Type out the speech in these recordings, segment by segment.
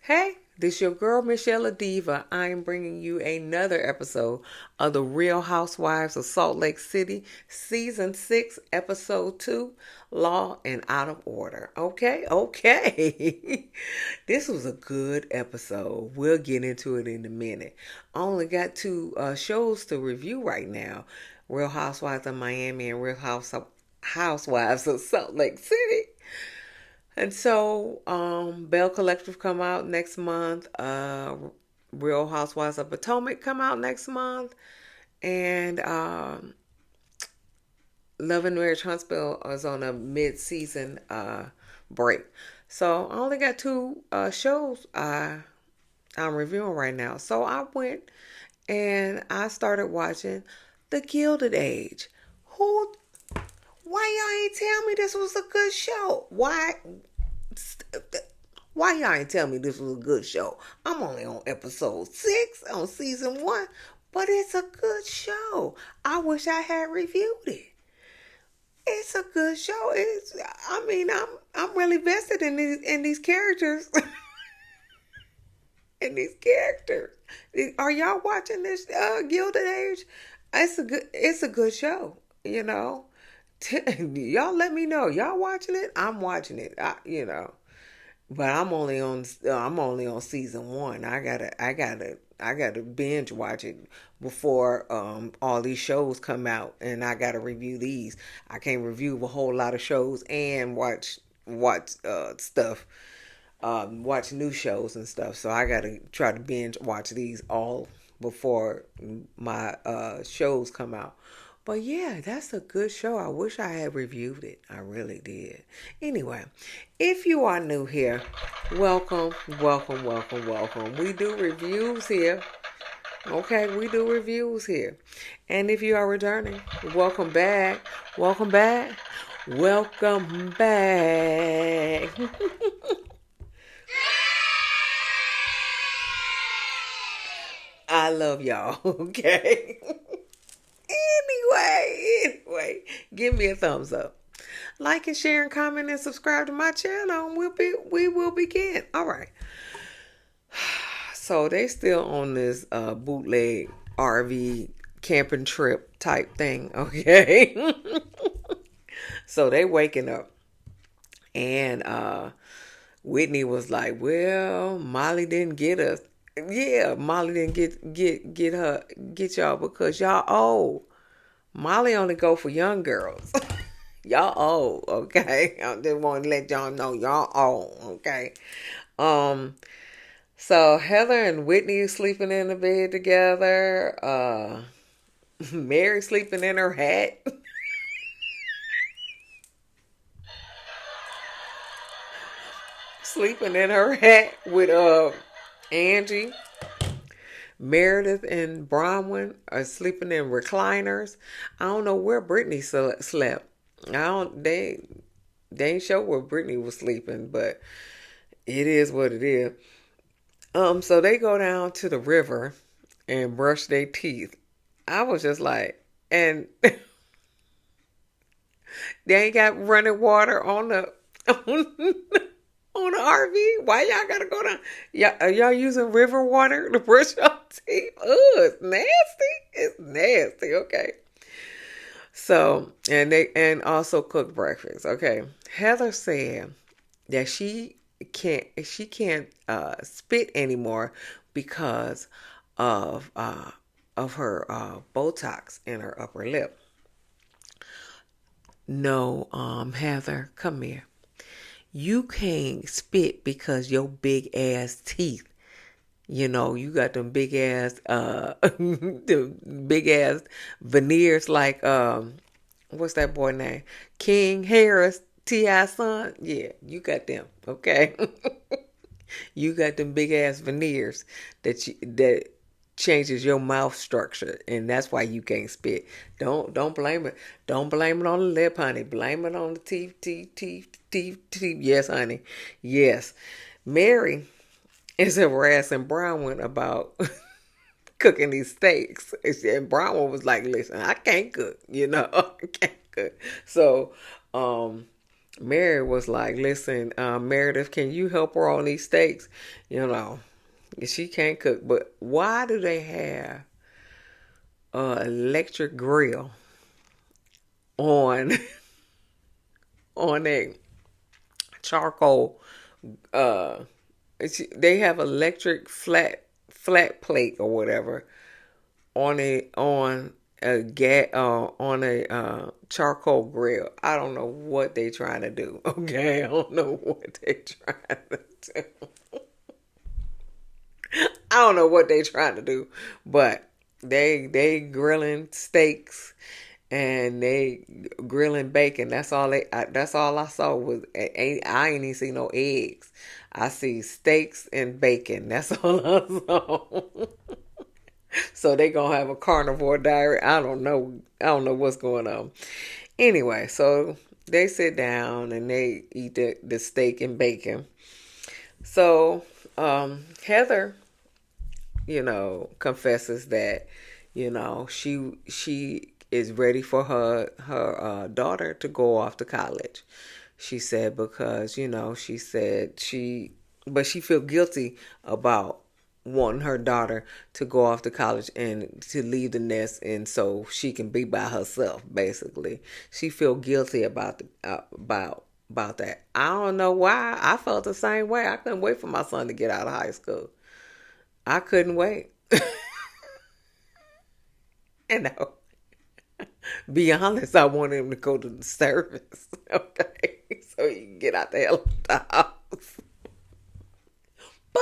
Hey, this your girl Michelle Adiva. I am bringing you another episode of the Real Housewives of Salt Lake City, Season 6, Episode 2, Law and Out of Order. Okay. This was a good episode. We'll get into it in a minute. I only got two shows to review right now. Real Housewives of Miami and Housewives of Salt Lake City. And so, Bell Collective come out next month. Real Housewives of Potomac come out next month, and Love and Marriage Huntsville is on a mid-season break. So I only got two shows I'm reviewing right now. So I went and I started watching The Gilded Age. Who? Why y'all ain't tell me this was a good show? Why y'all ain't tell me this was a good show? I'm only on episode 6 on season 1, but it's a good show. I wish I had reviewed it. It's a good show. I'm really vested in these characters. in these characters. Are y'all watching this Gilded Age? It's a good show, you know. Y'all let me know. Y'all watching it? I'm watching it. But I'm only on season 1. I gotta binge watch it before all these shows come out, and I gotta review these. I can't review a whole lot of shows and watch stuff, watch new shows and stuff. So I gotta try to binge watch these all before my shows come out. But yeah, that's a good show. I wish I had reviewed it. I really did. Anyway, if you are new here, welcome. We do reviews here. Okay, we do reviews here. And if you are returning, welcome back. Welcome back. Welcome back. I love y'all. Okay. Anyway, give me a thumbs up. Like and share and comment and subscribe to my channel, and we will begin. All right. So they still on this bootleg RV camping trip type thing, okay? So they waking up, and Whitney was like, "Well, Molly didn't get us. Yeah, Molly didn't get y'all because y'all old. Molly only go for young girls." Y'all old, okay? I just want to let y'all know y'all old, okay? Um, so Heather and Whitney sleeping in the bed together. Mary sleeping in her hat. Sleeping in her hat with Angie. Meredith and Bronwyn are sleeping in recliners. I don't know where Brittany slept. I don't. They ain't show where Brittany was sleeping, but it is what it is. So they go down to the river and brush their teeth. I was just like, and they ain't got running water on the on the RV. Why y'all gotta go down? Y'all using river water to brush your teeth? Oh, it's nasty. It's nasty. Okay. So and also cook breakfast. Okay. Heather said that she can't spit anymore because of her Botox in her upper lip. No, Heather, come here. You can't spit because your big ass teeth. You know, you got them big ass the big ass veneers like what's that boy name? King Harris, T.I. son. Yeah, you got them, okay? You got them big ass veneers that changes your mouth structure, and that's why you can't spit. Don't blame it. Don't blame it on the lip, honey. Blame it on the teeth. Yes, honey. Yes. Mary is harassing Bronwyn about cooking these steaks. And Bronwyn was like, listen, I can't cook, I can't cook. So, Mary was like, listen, Meredith, can you help her on these steaks? You know, she can't cook. But why do they have an electric grill on on a charcoal? Uh, they have electric flat plate or whatever on a charcoal grill. I don't know what they trying to do. Okay, I don't know what they trying to do. I don't know what they trying to do, but they grilling steaks and they grilling bacon. That's all I saw was I ain't even see no eggs. I see steaks and bacon. That's all I saw. So they gonna have a carnivore diet. I don't know. I don't know what's going on. Anyway, so they sit down and they eat the steak and bacon. So Heather, confesses that, she is ready for her daughter to go off to college. She said because she said but she feel guilty about wanting her daughter to go off to college and to leave the nest, and so she can be by herself. Basically, she feel guilty about that. I don't know why. I felt the same way. I couldn't wait for my son to get out of high school. I couldn't wait. And be honest, I wanted him to go to the service. Okay, so he can get out the hell of the house. But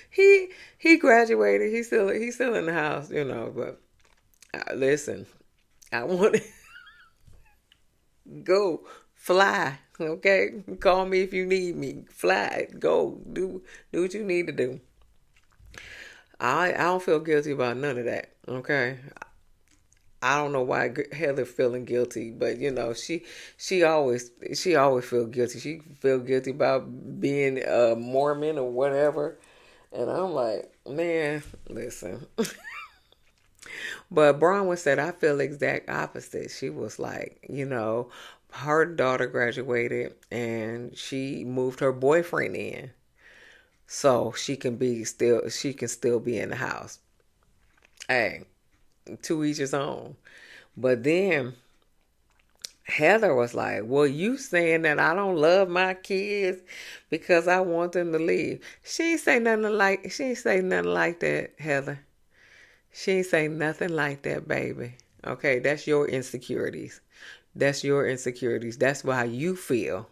he graduated. He's still in the house, But listen, I want to go fly. Okay, call me if you need me. Fly, go do what you need to do. I don't feel guilty about none of that. Okay, I don't know why Heather feeling guilty, but she always feel guilty. She feel guilty about being a Mormon or whatever, and I'm like, man, listen. But Bronwyn said, I feel the exact opposite. She was like, her daughter graduated and she moved her boyfriend in so she can still be in the house. Hey, to each his own. But then Heather was like, well, you saying that I don't love my kids because I want them to leave. She ain't say nothing like that, Heather. She ain't say nothing like that, baby. Okay, that's your insecurities. That's your insecurities. That's why you feel.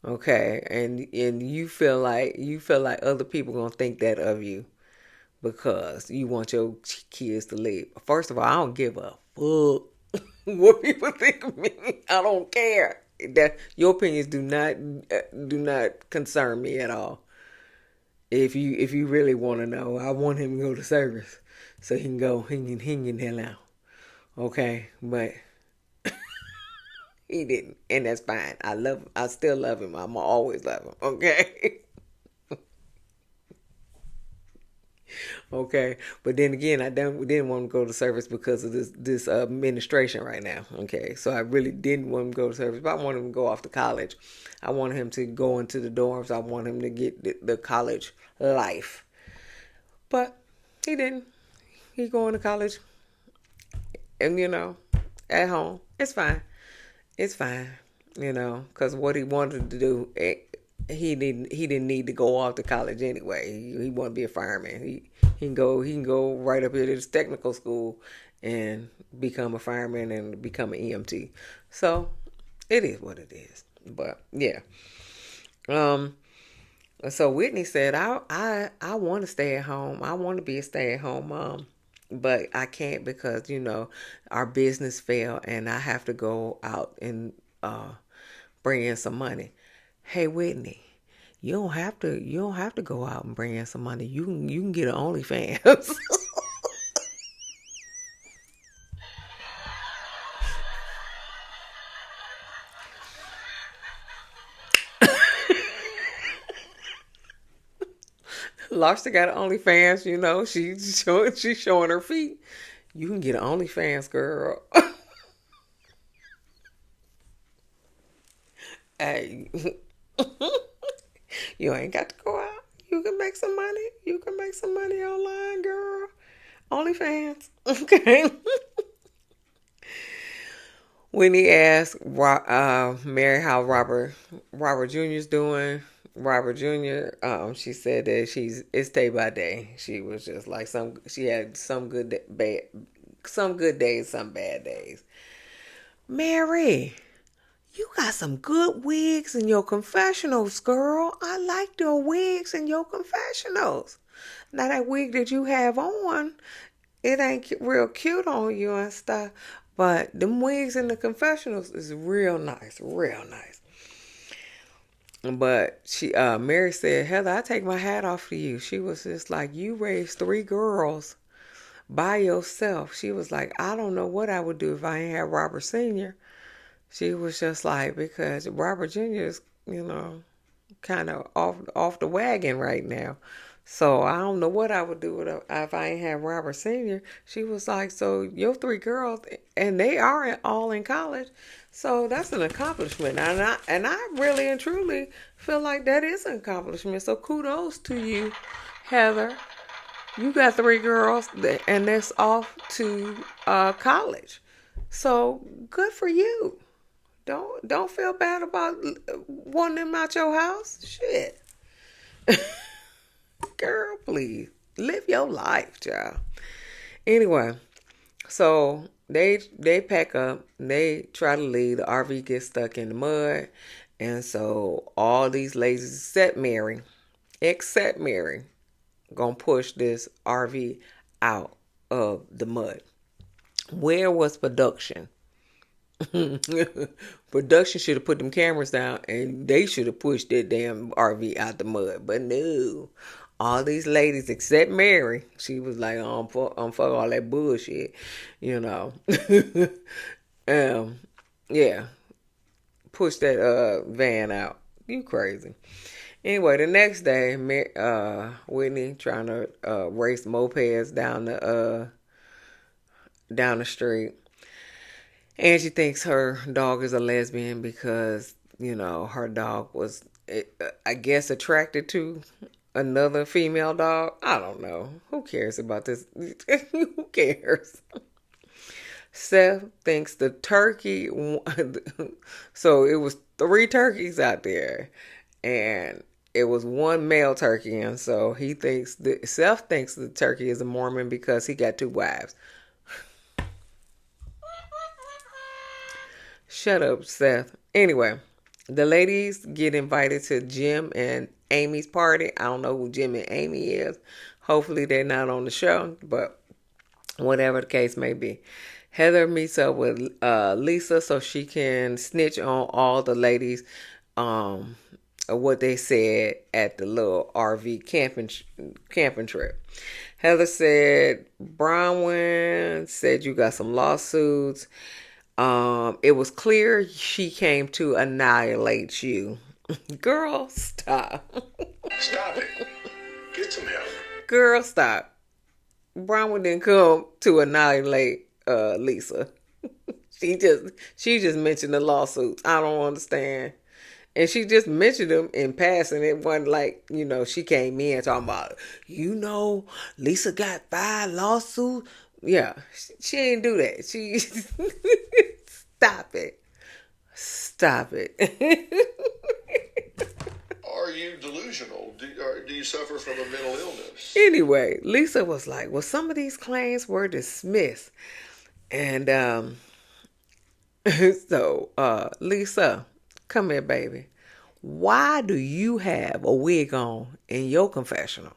Okay, and you feel like other people gonna think that of you because you want your kids to leave. First of all, I don't give a fuck what people think of me. I don't care. That your opinions do not concern me at all. If you really want to know, I want him to go to service so he can hell out. Okay, but he didn't, and that's fine. I still love him. I'm always love him. Okay. Okay, but then again, I didn't want him to go to service because of this administration right now. Okay, so I really didn't want him to go to service, but I wanted him to go off to college. I wanted him to go into the dorms. I want him to get the college life, but he didn't. He going to college, and at home, it's fine. It's fine, because what he wanted to do, he didn't need to go off to college anyway. He wanted to be a fireman. He can go right up here to this technical school and become a fireman and become an EMT. So it is what it is. But yeah. So Whitney said, I want to stay at home. I want to be a stay at home mom. But I can't because, our business fell and I have to go out and bring in some money. Hey Whitney, you don't have to go out and bring in some money. You can get an OnlyFans. Larsa got an OnlyFans, she's showing her feet. You can get an OnlyFans, girl. Hey, you ain't got to go out. You can make some money. You can make some money online, girl. OnlyFans. Okay. When he asked Mary how Robert Jr.'s doing, Robert Jr. She said that it's day by day. She was just like she had some good days, some bad days. Mary, you got some good wigs in your confessionals, girl. I like your wigs in your confessionals. Now that wig that you have on, it ain't real cute on you and stuff. But them wigs in the confessionals is real nice, real nice. But Mary said, Heather, I take my hat off to you. She was just like, you raised three girls by yourself. She was like, I don't know what I would do if I ain't had Robert Sr. She was just like, because Robert Jr. is, kind of off the wagon right now. So I don't know what I would do if I ain't have Robert Sr. She was like, so your three girls, and they are all in college. So that's an accomplishment. And I really and truly feel like that is an accomplishment. So kudos to you, Heather. You got three girls, and that's off to college. So good for you. Don't feel bad about wanting them out your house. Shit. Girl, please. Live your life, child. Anyway, so they pack up, they try to leave, the RV gets stuck in the mud, and so all these ladies except Mary, gonna push this RV out of the mud. Where was production? Production should have put them cameras down and they should have pushed that damn RV out the mud. But no. All these ladies except Mary, she was like, fuck all that bullshit, you know. Yeah. Push that van out. You crazy. Anyway, the next day, Whitney trying to race mopeds down the street. Angie thinks her dog is a lesbian because, her dog was, I guess, attracted to another female dog. I don't know. Who cares about this? Who cares? Seth thinks the turkey, so it was 3 turkeys out there, and it was one male turkey, and so Seth thinks the turkey is a Mormon because he got 2 wives. Shut up, Seth. Anyway, the ladies get invited to Jim and Amy's party. I don't know who Jim and Amy is. Hopefully they're not on the show, but whatever the case may be. Heather meets up with Lisa so she can snitch on all the ladies what they said at the little RV camping trip. Heather said, Bronwyn said you got some lawsuits. It was clear she came to annihilate you. Girl, stop. Stop it. Get some help. Girl, stop. Bronwyn didn't come to annihilate Lisa. She just mentioned the lawsuits. I don't understand. And she just mentioned them in passing. It wasn't like, she came in talking about, Lisa got 5 lawsuits. Yeah, she ain't do that. She stop it. Stop it. Are you delusional? Do you suffer from a mental illness? Anyway, Lisa was like, well, some of these claims were dismissed. And so Lisa, come here, baby. Why do you have a wig on in your confessional?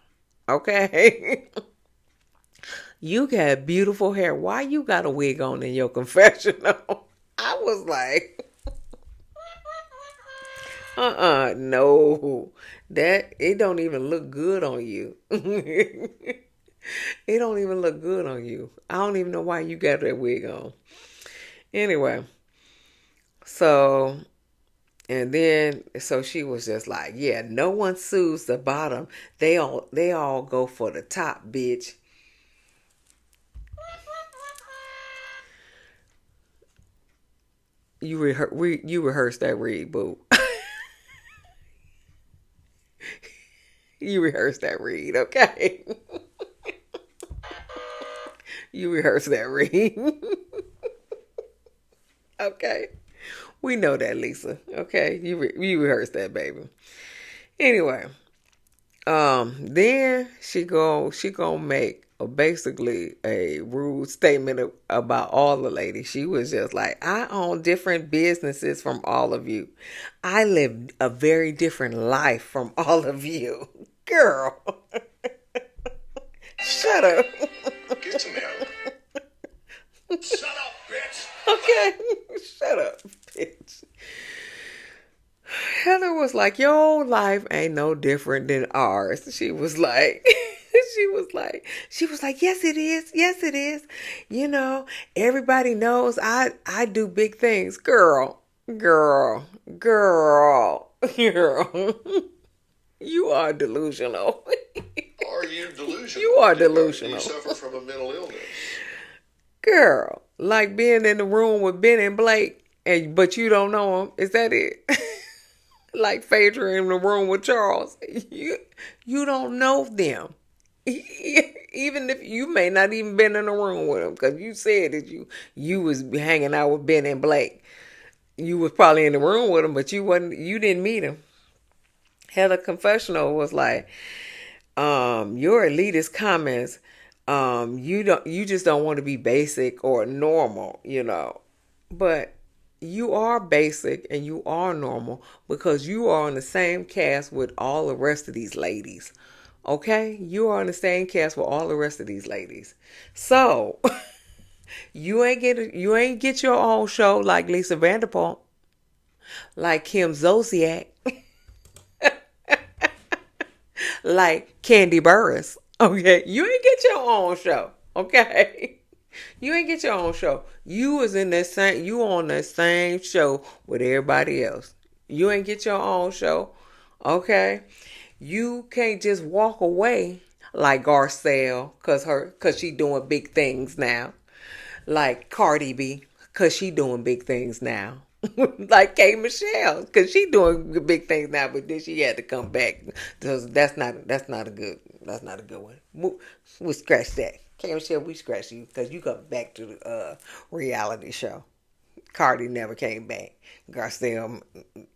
Okay? You got beautiful hair. Why you got a wig on in your confessional? I was like, no. It don't even look good on you. It don't even look good on you. I don't even know why you got that wig on. Anyway, so she was just like, yeah, no one sues the bottom. They all go for the top, bitch. You rehearsed that read, boo. You rehearse that read, okay? You rehearse that read. Okay. We know that, Lisa. Okay. You rehearse that, baby. Anyway, then she gonna make basically a rude statement about all the ladies. She was just like, I own different businesses from all of you. I live a very different life from all of you. Girl, shut up. Get some help. Shut up, bitch. Okay, shut up, bitch. Heather was like, your life ain't no different than ours. She was like, yes, it is. Yes, it is. You know, everybody knows I do big things. Girl. You are delusional. Are you delusional? You are Do you delusional. suffer from a mental illness? Girl, like being in the room with Ben and Blake, but you don't know him. Is that it? Like Phaedra in the room with Charles. You don't know them. Even if you may not even been in the room with them, because you said that you was hanging out with Ben and Blake. You was probably in the room with them, but you didn't meet him. Heather Confessional was like, your elitist comments, you just don't want to be basic or normal, you know. But you are basic and you are normal because you are on the same cast with all the rest of these ladies. Okay? You are on the same cast with all the rest of these ladies. So you ain't get your own show like Lisa Vanderpump, like Kim Zolciak, like Candy Burris. Okay? You ain't get your own show. Okay? You ain't get your own show. You on the same show with everybody else. You ain't get your own show. Okay? You can't just walk away like Garcelle cause she doing big things now. Like Cardi B, cause she doing big things now. Like K Michelle, cause she doing big things now, but then she had to come back. So that's not a good one. We'll scratch that. K Michelle, we scratch you because you come back to the reality show. Cardi never came back. Garcelle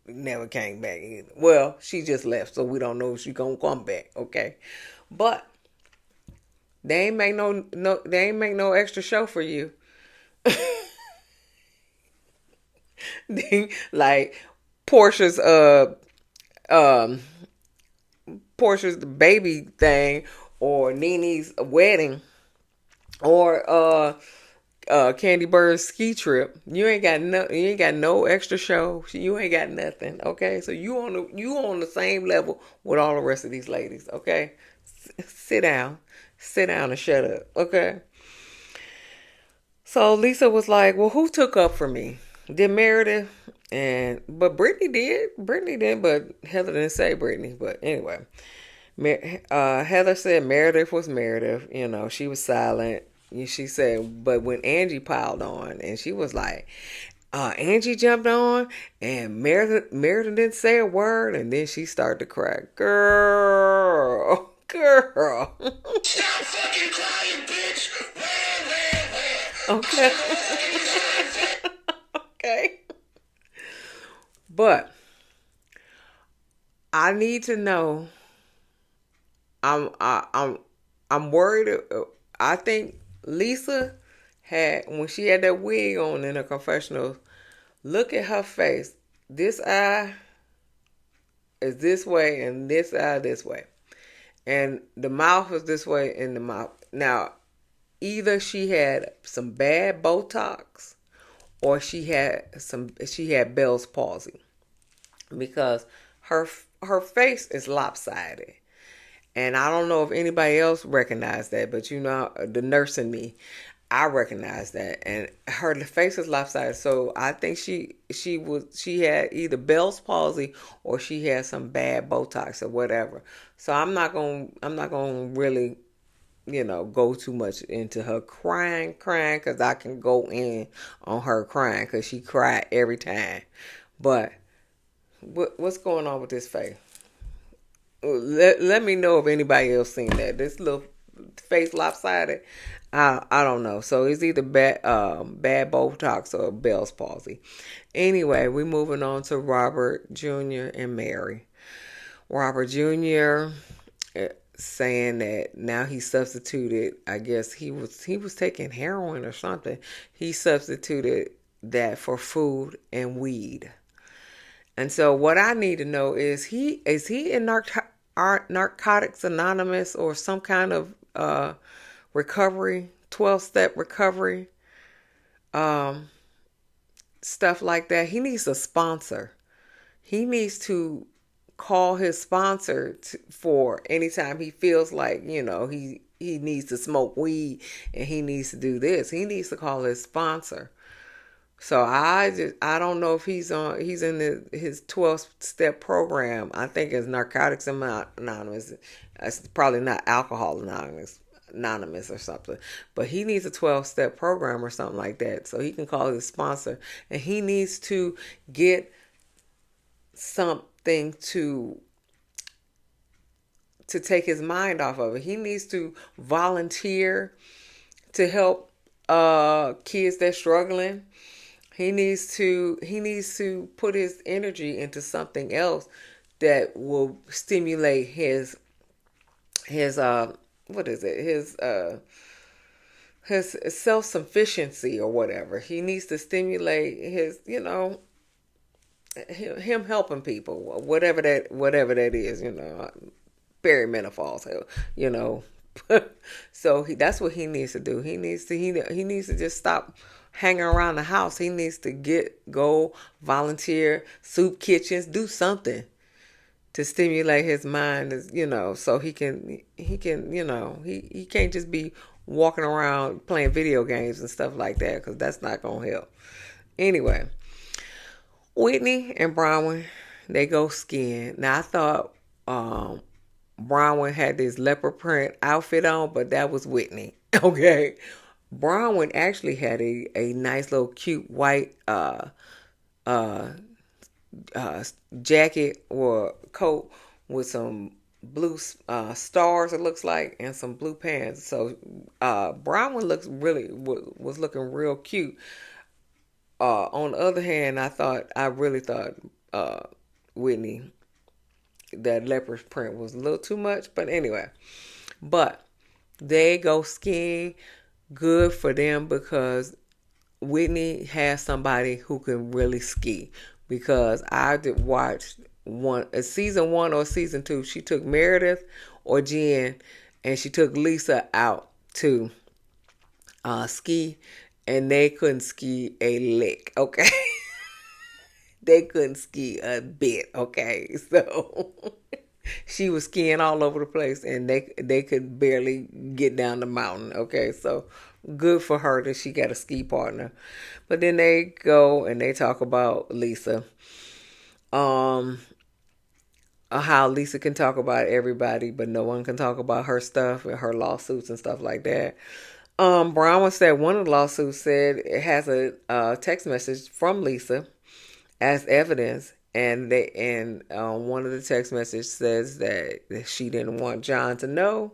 never came back either. Well, she just left, so we don't know if she's gonna come back. Okay, but they ain't make no extra show for you. Like Portia's um Portia's baby thing, or Nene's wedding, or Candy Bird's ski trip. You ain't got no extra show. You ain't got nothing. Okay, so you on the same level with all the rest of these ladies. Okay, sit down and shut up. Okay. So Lisa was like, well, who took up for me? Did Meredith? But Brittany did. But Heather didn't say Brittany. But anyway, Heather said Meredith was Meredith. You know, she was silent. She said, but when Angie piled on, and she was like, Angie jumped on, and Meredith didn't say a word, and then she started to cry. Girl. Stop fucking crying, bitch! Where? Okay. Okay. But I need to know. I'm worried. I think Lisa had, when she had that wig on in her confessional, look at her face. This eye is this way and this eye this way. And the mouth is this way in the mouth. Now, either she had some bad Botox or she had Bell's palsy, because her face is lopsided. And I don't know if anybody else recognized that, but you know, the nurse in me, I recognize that. And the face is lopsided, so I think she had either Bell's palsy or she had some bad Botox or whatever. So I'm not gonna really, you know, go too much into her crying, because I can go in on her crying because she cried every time. But what's going on with this face? let me know if anybody else seen that. This little face lopsided. I don't know. So it's either bad Botox or Bell's palsy. Anyway, we moving on to Robert Jr. and Mary. Robert Jr. saying that now he substituted. I guess he was taking heroin or something. He substituted that for food and weed. And so what I need to know is he in Narcotics Anonymous or some kind of recovery, 12-step recovery, um, stuff like that. He needs a sponsor. He needs to call his sponsor for anytime he feels like, he needs to smoke weed and he needs to do this. He needs to call his sponsor. So I don't know if he's in his 12-step program. I think it's Narcotics Anonymous. It's probably not Alcohol Anonymous or something. But he needs a 12-step program or something like that so he can call his sponsor, and he needs to get something to take his mind off of it. He needs to volunteer to help kids that's struggling. He needs to put his energy into something else that will stimulate his what is it? His self sufficiency or whatever. He needs to stimulate his, him helping people, whatever that is, perimenopause, you know. So that's what he needs to do. He needs to just stop hanging around the house. He needs to go volunteer, soup kitchens, do something to stimulate his mind, so he can't just be walking around playing video games and stuff like that, because that's not gonna help. Anyway, Whitney and Bronwyn, they go skiing. Now I thought Bronwyn had this leopard print outfit on, but that was Whitney. Okay. Bronwyn actually had a nice little cute white uh, jacket or coat with some blue stars, it looks like, and some blue pants. So Bronwyn was looking real cute. On the other hand, I really thought Whitney, that leopard print was a little too much. But anyway, but they go skiing. Good for them, because Whitney has somebody who can really ski. Because I did watch season 1 or season 2. She took Meredith or Jen, and she took Lisa out to ski, and they couldn't ski a lick. Okay. They couldn't ski a bit. Okay. So she was skiing all over the place, and they could barely get down the mountain. Okay, so good for her that she got a ski partner. But then they go and they talk about Lisa, how Lisa can talk about everybody, but no one can talk about her stuff and her lawsuits and stuff like that. Brown said one of the lawsuits said it has a text message from Lisa as evidence, and one of the text messages says that she didn't want John to know.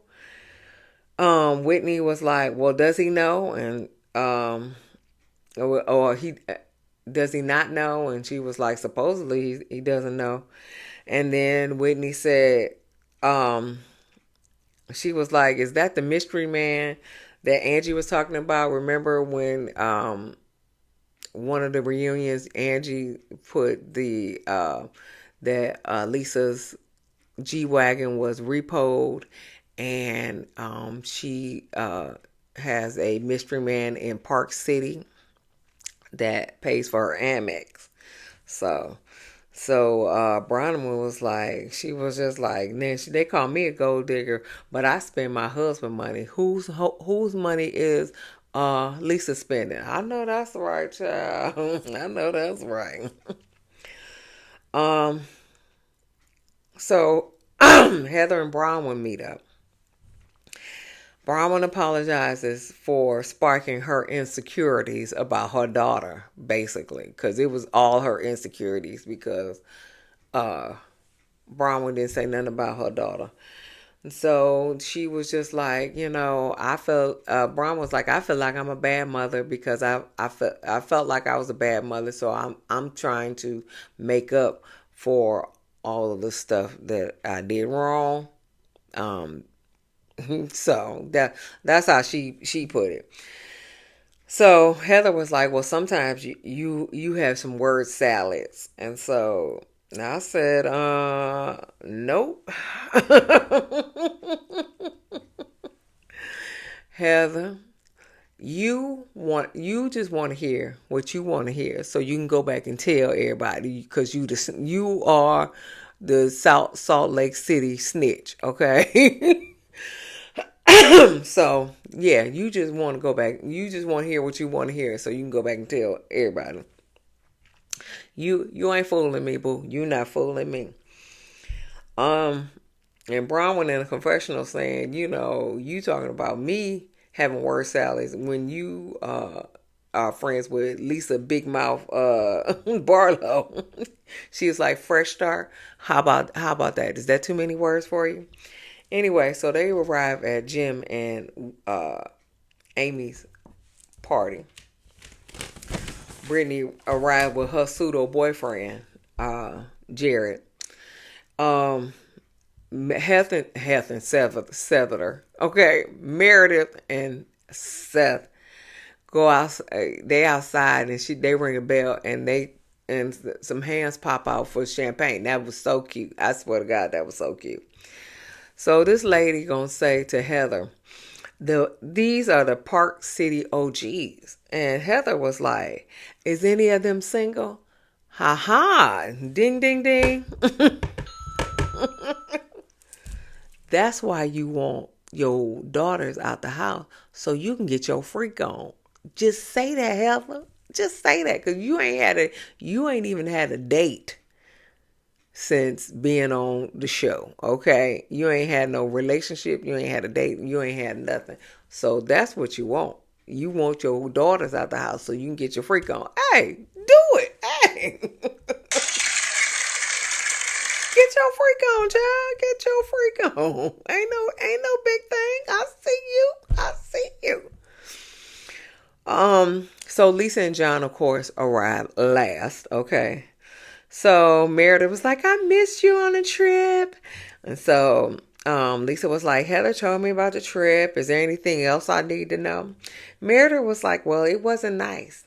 Whitney was like, "Well, does he know?" And or he does he not know? And she was like, "Supposedly he doesn't know." And then Whitney said, she was like, "Is that the mystery man that Angie was talking about? Remember when one of the reunions, Angie put that Lisa's G-Wagon was repoed, and she has a mystery man in Park City that pays for her Amex." So Bronwyn was like, she was just like, "Nancy, they call me a gold digger, but I spend my husband's money. Whose money is Lisa spending?" I know that's right, child. I know that's right. um, so Heather and Bronwyn meet up. Bronwyn apologizes for sparking her insecurities about her daughter, basically, because it was all her insecurities, because uh, Bronwyn didn't say nothing about her daughter. And so she was just like, I felt Bronwyn was like, I feel like I'm a bad mother because I felt like I was a bad mother, so I'm trying to make up for all of the stuff that I did wrong. Um, so that's how she put it. So Heather was like, "Well, sometimes you have some word salads," and so I said, nope." Heather, you just want to hear what you want to hear, so you can go back and tell everybody because you are the Salt Lake City snitch, okay? So yeah, you just want to go back. You just want to hear what you want to hear, so you can go back and tell everybody. You ain't fooling me, boo. You not fooling me. Um, and Bronwyn in a confessional saying, you talking about me having word salads when you are friends with Lisa Big Mouth Barlow. She was like, fresh start. How about that? Is that too many words for you? Anyway, so they arrive at Jim and Amy's party. Brittany arrived with her pseudo boyfriend, Jared. Um, Heath and Seth, okay, Meredith and Seth go out. They outside and they ring a bell and some hands pop out for champagne. That was so cute. I swear to God, that was so cute. So this lady gonna say to Heather, these are the Park City OGs. And Heather was like, is any of them single? Ha ha. Ding ding ding. That's why you want your daughters out the house so you can get your freak on. Just say that, Heather. Just say that, because you ain't even had a date since being on the show, okay? You ain't had no relationship, you ain't had a date, you ain't had nothing. So that's what you want. You want your daughters out the house so you can get your freak on. Hey, do it. Hey. Get your freak on, child. Get your freak on. Ain't no big thing. I see you. I see you. So Lisa and John, of course, arrived last, okay? So Meredith was like, I missed you on the trip. And so Lisa was like, Heather told me about the trip. Is there anything else I need to know? Meredith was like, well, it wasn't nice.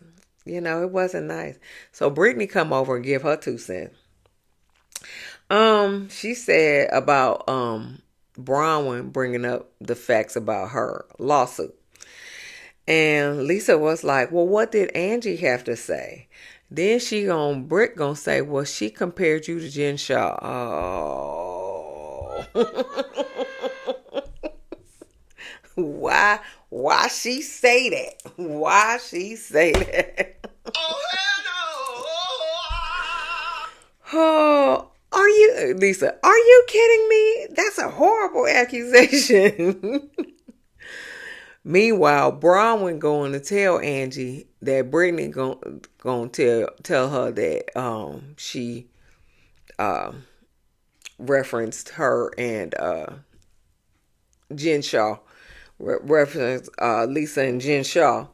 It wasn't nice. So Brittany come over and give her 2 cents. She said about Bronwyn bringing up the facts about her lawsuit. And Lisa was like, well, what did Angie have to say? Then Britt gonna say, well, she compared you to Jen Shaw. Oh. Why she say that? Why she say that? Oh, hell no. Oh, Lisa, are you kidding me? That's a horrible accusation. Meanwhile, Bronwyn going to tell Angie that Brittany going to tell her that she referenced her and Jen Shaw, referenced Lisa and Jen Shaw.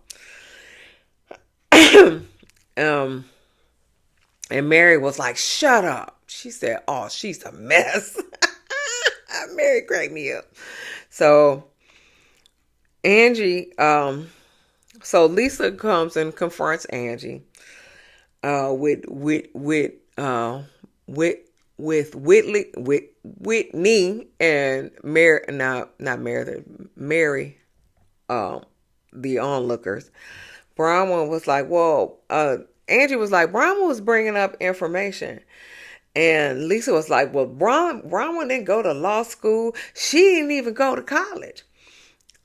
And Mary was like, shut up. She said, oh, she's a mess. Mary cracked me up. So Angie, so Lisa comes and confronts Angie with Whitney and Mary, not Mary, the onlookers. Bronwyn was like, well, Angie was like, Bronwyn was bringing up information. And Lisa was like, well, Bronwyn didn't go to law school. She didn't even go to college.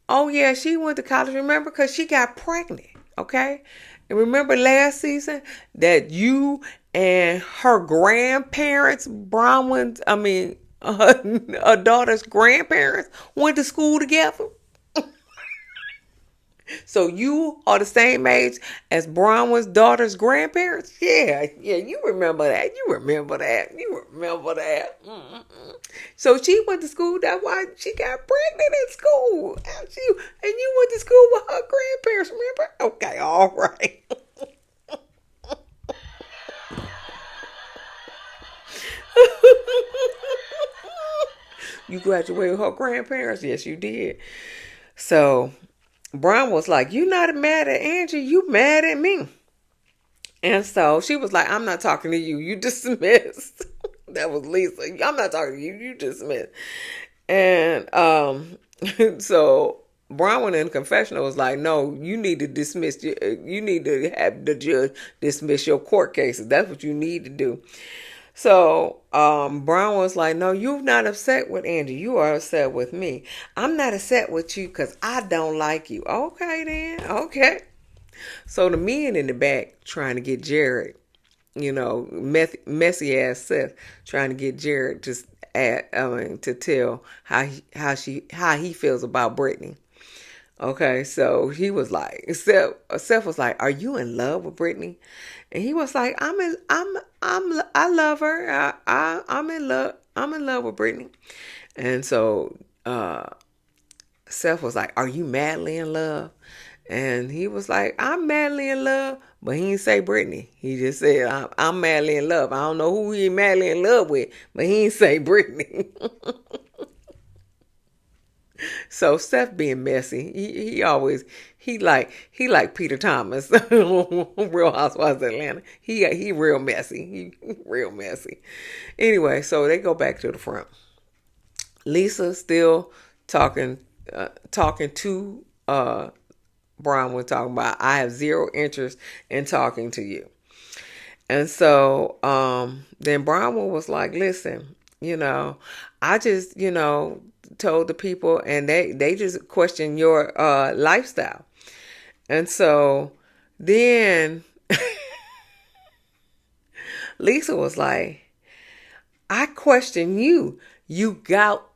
Oh, yeah, she went to college, remember, because she got pregnant, okay? And remember last season that you and her grandparents, her daughter's grandparents went to school together? So you are the same age as Bronwyn's daughter's grandparents? Yeah, yeah, you remember that. You remember that. You remember that. Mm-mm. So she went to school. That's why she got pregnant in school. And you went to school with her grandparents, remember? Okay, all right. You graduated with her grandparents? Yes, you did. So Brian was like, "You not mad at Angie, you mad at me." And so she was like, "I'm not talking to you. You dismissed." That was Lisa. "I'm not talking to you. You dismissed." And so Bronwyn in confessional was like, "No, you need to dismiss. You need to have the judge dismiss your court cases. That's what you need to do." So Brown was like, "No, you're not upset with Angie. You are upset with me. I'm not upset with you because I don't like you." Okay, then. Okay. So the men in the back trying to get Jared, messy ass Seth trying to get Jared to to tell how he feels about Brittany. Okay, so he was like, Seth was like, "Are you in love with Brittany?" And he was like, I love her. I'm in love. I'm in love with Brittany." And so Seth was like, "Are you madly in love?" And he was like, "I'm madly in love," but he didn't say Brittany. He just said, I'm madly in love." I don't know who he madly in love with, but he didn't say Brittany. So Seth being messy, he always he like Peter Thomas, Real Housewives of Atlanta. He real messy. He real messy. Anyway, so they go back to the front. Lisa still talking talking to Brian. We're talking about, "I have zero interest in talking to you." And so then Bronwyn was like, "Listen, I just, told the people and they just question your lifestyle." And so then Lisa was like, "I question you, you gout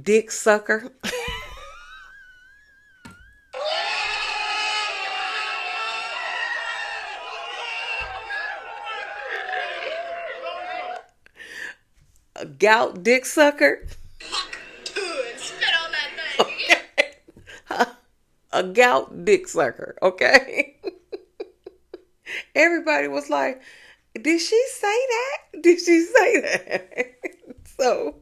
dick sucker." A gout dick sucker. Good. Spit on that thing. A gout dick sucker, okay? Everybody was like, "Did she say that? Did she say that?" So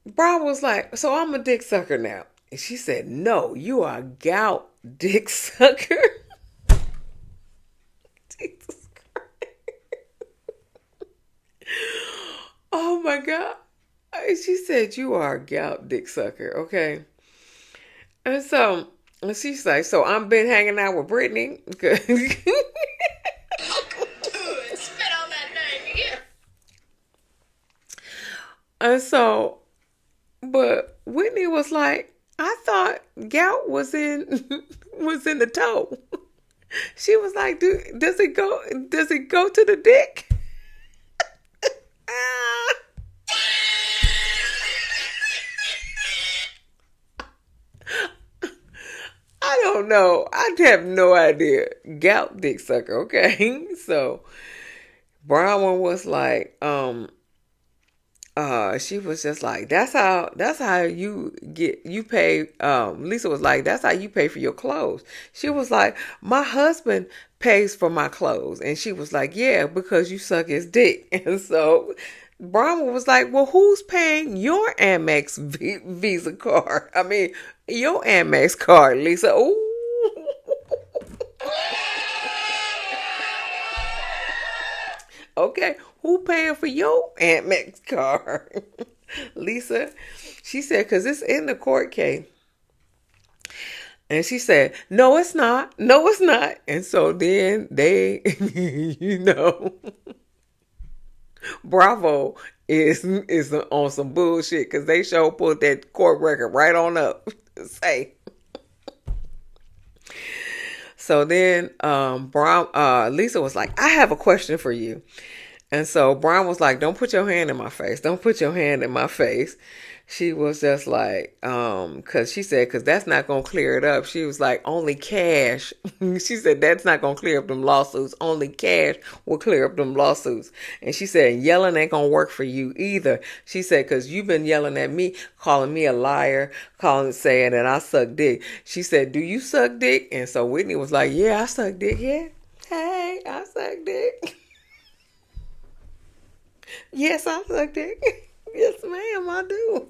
Brian was like, "So I'm a dick sucker now." And she said, "No, you are a gout dick sucker." Jesus Christ. Oh my God. She said, "You are a gout dick sucker," okay? And so and she's like, "So I'm been hanging out with Brittany." Good. Spit on that thing. Yeah. And so, but Whitney was like, "I thought gout was in was in the toe." She was like, does it go to the dick?" Ah. I don't know. I have no idea. Gout dick sucker, okay? So Bronwyn was like, she was just like, that's how you pay. Lisa was like, "That's how you pay for your clothes." She was like, "My husband pays for my clothes." And she was like, "Yeah, because you suck his dick." And so Brahma was like, "Well, who's paying your Amex Visa card? I mean, your Amex card, Lisa." Ooh. Okay, who paying for your Amex card? Lisa, she said, "Because it's in the court case." And she said, "No, it's not. No, it's not." And so then they, Bravo is on some bullshit because they sure put that court record right on up. Say. So then Lisa was like, "I have a question for you." And so Brian was like, don't put your hand in my face. Don't put your hand in my face. She was just like, cause she said, cause that's not gonna clear it up. She was like, only cash. She said, that's not gonna clear up them lawsuits. Only cash will clear up them lawsuits. And she said, yelling ain't gonna work for you either. She said, cause you've been yelling at me, calling me a liar, saying that I suck dick. She said, do you suck dick? And so Whitney was like, yeah, I suck dick. Yeah. Hey, I suck dick. Yes, I suck dick. Yes, ma'am, I do.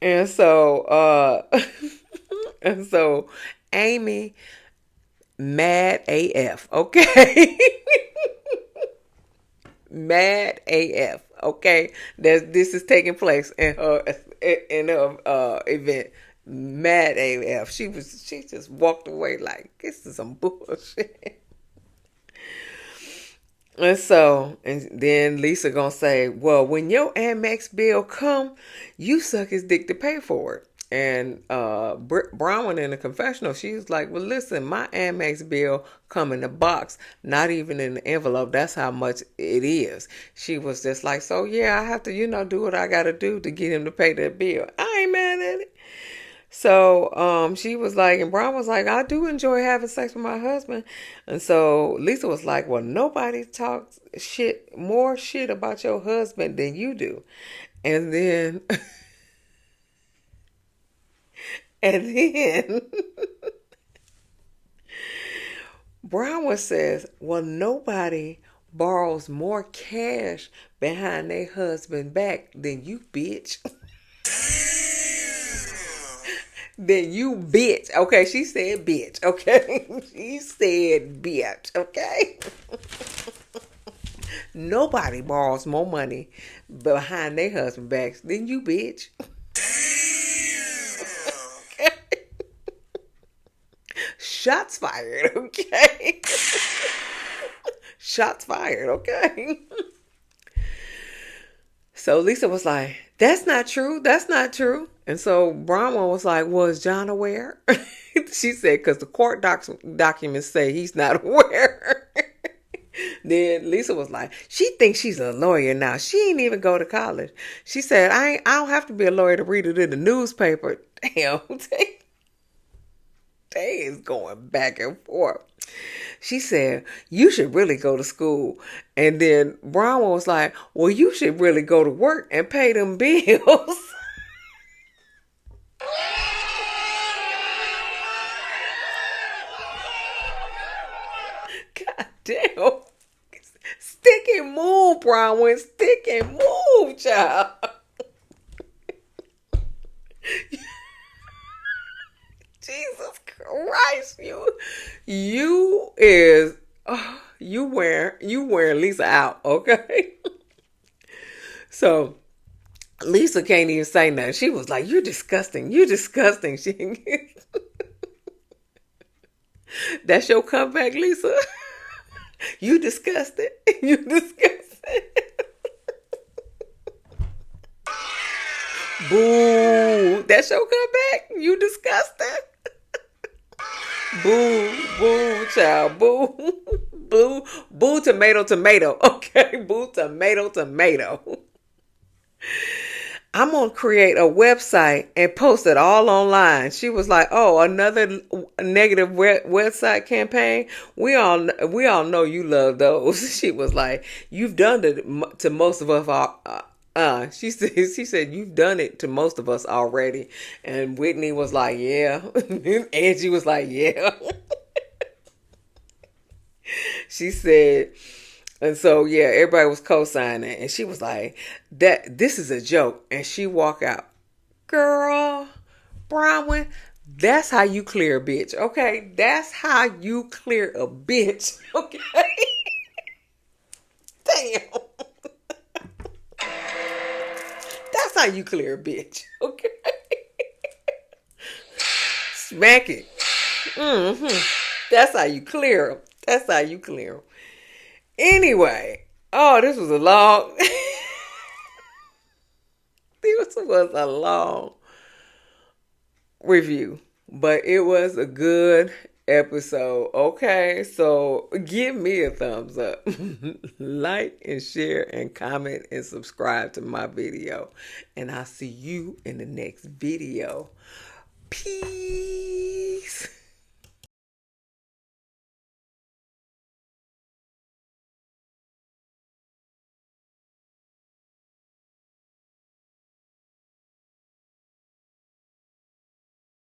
And so, and so Amy, mad AF, okay? Mad AF, okay? This is taking place in her event. Mad AF. She just walked away like, this is some bullshit. And then Lisa gonna say, well, when your Amex bill come, you suck his dick to pay for it. And Bronwyn in the confessional, she's like, well, listen, my Amex bill come in the box, not even in the envelope. That's how much it is. She was just like, so yeah, I have to, do what I gotta do to get him to pay that bill. I ain't mad at it. So she was like, and Brian was like, I do enjoy having sex with my husband. And so Lisa was like, well, nobody talks more shit about your husband than you do. And then, and then Brian says, well, nobody borrows more cash behind their husband back than you, bitch. Then you bitch. Okay, she said bitch. Okay, she said bitch. Okay. Nobody borrows more money behind their husband backs than you, bitch. Okay. Shots fired. Okay. Shots fired. Okay. So Lisa was like, that's not true. That's not true. And so Bronwyn was like, well, is John aware? She said, because the court documents say he's not aware. Then Lisa was like, she thinks she's a lawyer now. She ain't even go to college. She said, I don't have to be a lawyer to read it in the newspaper. Damn, they is going back and forth. She said, you should really go to school. And then Bronwyn was like, well, you should really go to work and pay them bills. God damn. Stick and move, Bronwyn. Stick and move, child. Jesus Christ, you is you wearing Lisa out, okay? So Lisa can't even say nothing. She was like, "You're disgusting. You're disgusting." That's your comeback, Lisa. You disgusting. You disgusting. Boo. That's your comeback. You disgusting. Boo, boo, child, boo, boo, boo, tomato, tomato. Okay, boo, tomato, tomato. I'm gonna create a website and post it all online. She was like, "Oh, another negative website campaign. We all know you love those." She was like, "You've done it to most of us." She said you've done it to most of us already. And Whitney was like, "Yeah." Angie was like, "Yeah." She said. And so, yeah, everybody was co-signing. And she was like, this is a joke. And she walked out. Girl, Bronwyn, that's how you clear a bitch, okay? That's how you clear a bitch, okay? Damn. That's how you clear a bitch, okay? Smack it. That's how you clear them. That's how you clear them. Anyway, this was a long... This was a long review, but it was a good episode. Okay, so give me a thumbs up. Like and share and comment and subscribe to my video. And I'll see you in the next video. Peace.